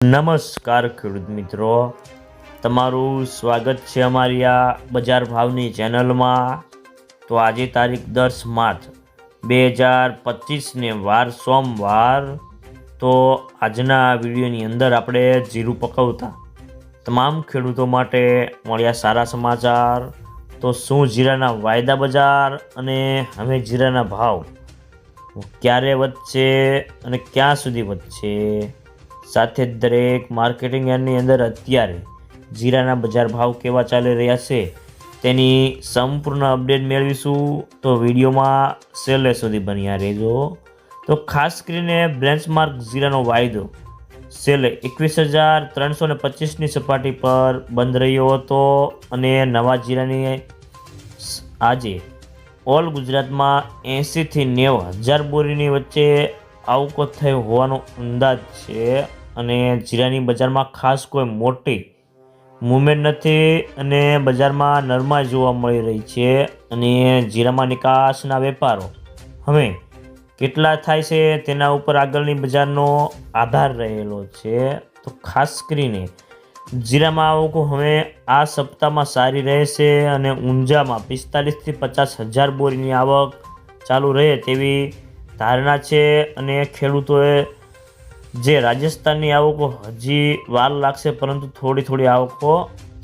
નમસ્કાર ખેડૂત મિત્રો, તમારું સ્વાગત છે અમારી આ બજાર ભાવની ચેનલમાં। તો આજે તારીખ 10 માર્ચ 2025ને વાર સોમવાર। તો આજના વિડીયોની અંદર આપણે જીરું પકવતા તમામ ખેડૂતો માટે મળ્યા સારા સમાચાર। તો શું જીરાના વાયદા બજાર અને હવે જીરાના ભાવ ક્યારે વધશે અને ક્યાં સુધી વધશે, સાથે દરેક માર્કેટિંગ યાર્ડની અંદર અત્યારે જીરાના બજાર ભાવ કેવા ચાલી રહ્યા છે તેની સંપૂર્ણ અપડેટ મેળવીશું। તો વિડીયોમાં છેલ્લે સુધી બન્યા રહેજો। તો ખાસ કરીને બેન્ચમાર્ક જીરાનો વાયદો છેલ્લે 21,325ની સપાટી પર બંધ રહ્યો હતો અને નવા જીરાની આજે ઓલ ગુજરાતમાં 80થી 90,000 બોરીની વચ્ચે આવકો થઈ હોવાનો અંદાજ છે અને જીરાની બજારમાં ખાસ કોઈ મોટી મૂવમેન્ટ નથી અને બજારમાં નરમાઈ જોવા મળી રહી છે અને જીરામાં નિકાસના વેપારો હવે કેટલા થાય છે તેના ઉપર આગળની બજારનો આધાર રહેલો છે। તો ખાસ કરીને જીરામાં આવકો હવે આ સપ્તાહમાં સારી રહેશે અને ઊંઝામાં 45થી 50,000 બોરીની આવક ચાલુ રહે તેવી ધારણા છે અને ખેડૂતોએ જે રાજસ્થાનની આવકો હજી વાર લાગશે પરંતુ થોડી આવકો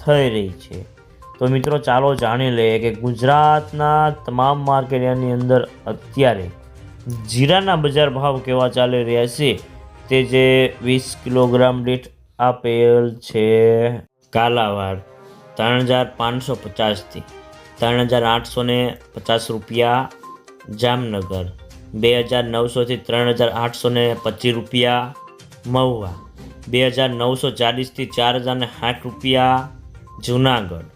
થઈ રહી છે। તો મિત્રો ચાલો જાણી લઈએ કે ગુજરાતના તમામ માર્કેટની અંદર અત્યારે જીરાના બજાર ભાવ કેવા ચાલી રહ્યા છે તે જે 20 કિલોગ્રામ દીઠ આપેલ છે। કાલાવાડ 3,550થી 3,850 રૂપિયા, જામનગર 2,900થી 3,825 રૂપિયા, મહુવા 2,940થી 4,060 રૂપિયા, જૂનાગઢ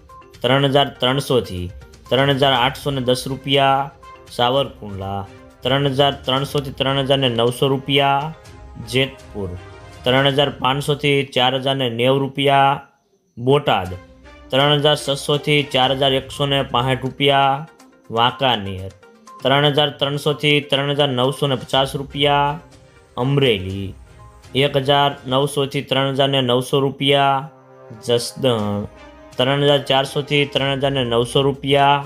3,300થી 3,810 રૂપિયા, સાવરકુંડલા 3,300થી 3,900 રૂપિયા, જેતપુર 3,500થી 4,090 રૂપિયા, બોટાદ 3,600થી 4,165 રૂપિયા, વાંકાનેર 3,300થી 3,950 રૂપિયા, અમરેલી 1,900થી 3,900 રૂપિયા, જસદણ 3,400થી 3,900 રૂપિયા,